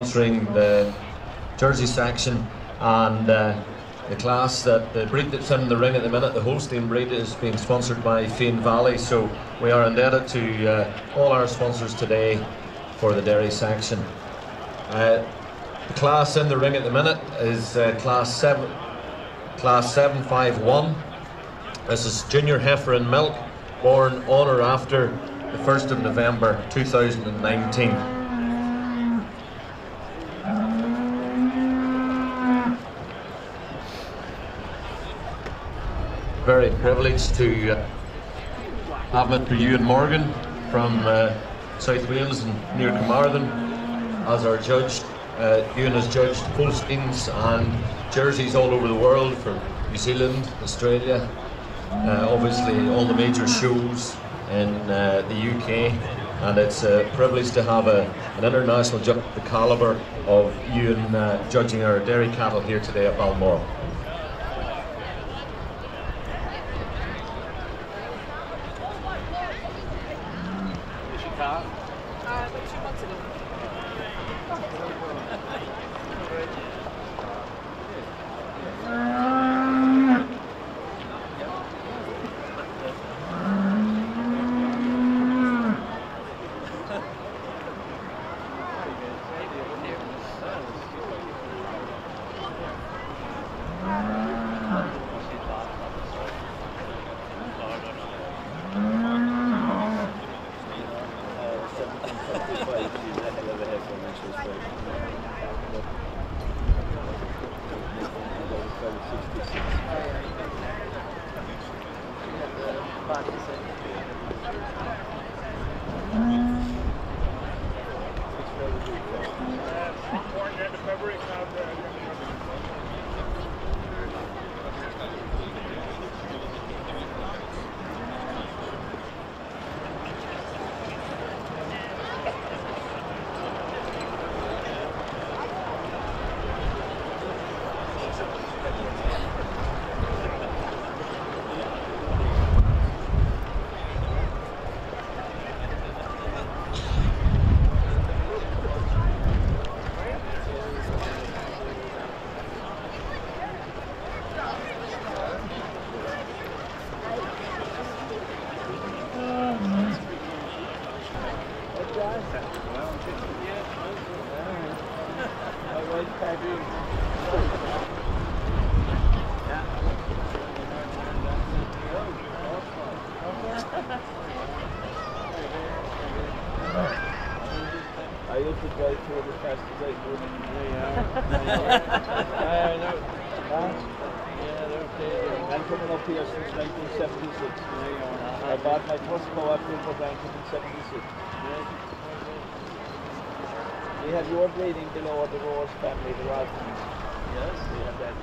sponsoring the Jersey section, and the class that the breed that's in the ring at the minute, the Holstein breed, is being sponsored by Fian Valley. So we are indebted to all our sponsors today for the dairy section. The class in the ring at the minute is class 751. This is junior heifer and milk, born on or after the 1st of November 2019. Very privileged to have Mr. Iwan Morgan from South Wales and near Carmarthen as our judge. Iwan has judged Holsteins and Jerseys all over the world, from New Zealand, Australia, obviously all the major shows in the UK, and it's a privilege to have an international judge of the calibre of Iwan judging our dairy cattle here today at Balmoral. I used to drive through the fast as I could. I'm coming up here since 1976. I bought my first co-op in Blanket in 76. We had your breeding below the Rose family, the Rosens. Yes, we had that.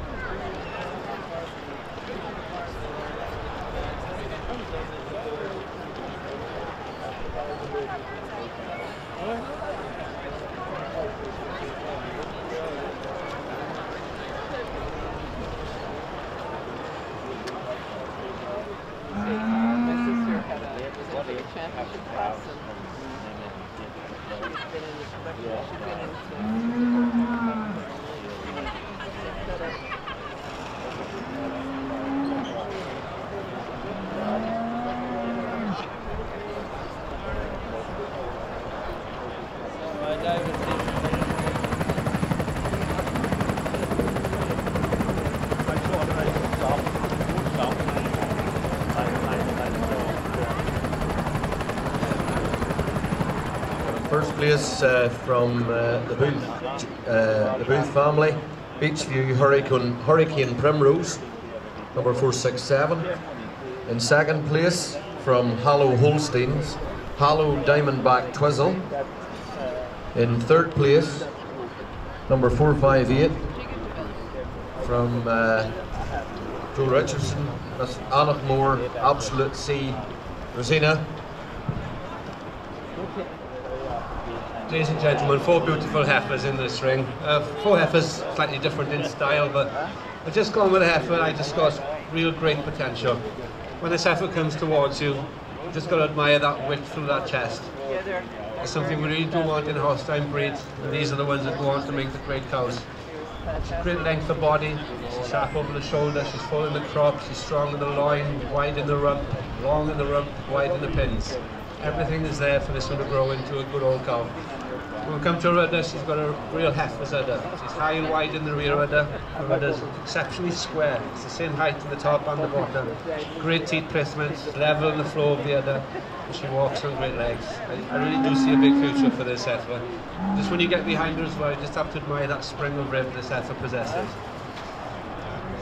Championship class, and she's been in the production, she's been First place from the Booth family, Beechview Hurricane Primrose, number 467. In second place from Hallow Holsteins, Hallow Diamondback Twizzle. In third place, number 458 from Joe Richardson, Miss Annachmore Absolute C Rosina. Ladies and gentlemen, 4 beautiful heifers in this ring. 4 heifers, slightly different in style, but I've just gone with a heifer. I just got real great potential. When this heifer comes towards you, you just got to admire that width through that chest. It's something we really do want in Holstein breeds, and these are the ones that go on to make the great cows. Great length of body, she's sharp over the shoulder, she's full in the crop, she's strong in the loin, wide in the rump, long in the rump, wide in the pins. Everything is there for this one to grow into a good old cow. When we come to her udder, she's got a real heifer's udder. She's high and wide in the rear udder. Her udder's exceptionally square. It's the same height in the top and the bottom. Great teeth placement, level in the flow of the udder. She walks on great legs. I really do see a big future for this heifer. Just when you get behind her as well, you just have to admire that spring of rib this heifer possesses.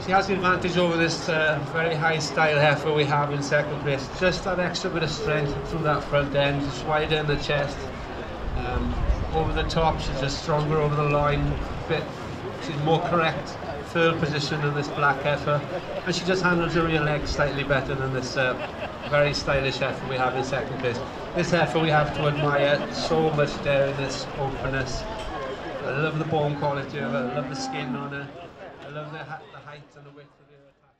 She has the advantage over this very high style heifer we have in second place. Just that extra bit of strength through that front end, just wider in the chest. Over the top, she's just stronger over the line, she's more correct third position than this black heifer, and she just handles her rear legs slightly better than this very stylish heifer we have in second place. This heifer we have to admire, so much dariness, openness. I love the bone quality of her, I love the skin on her, I love the height and the width of her.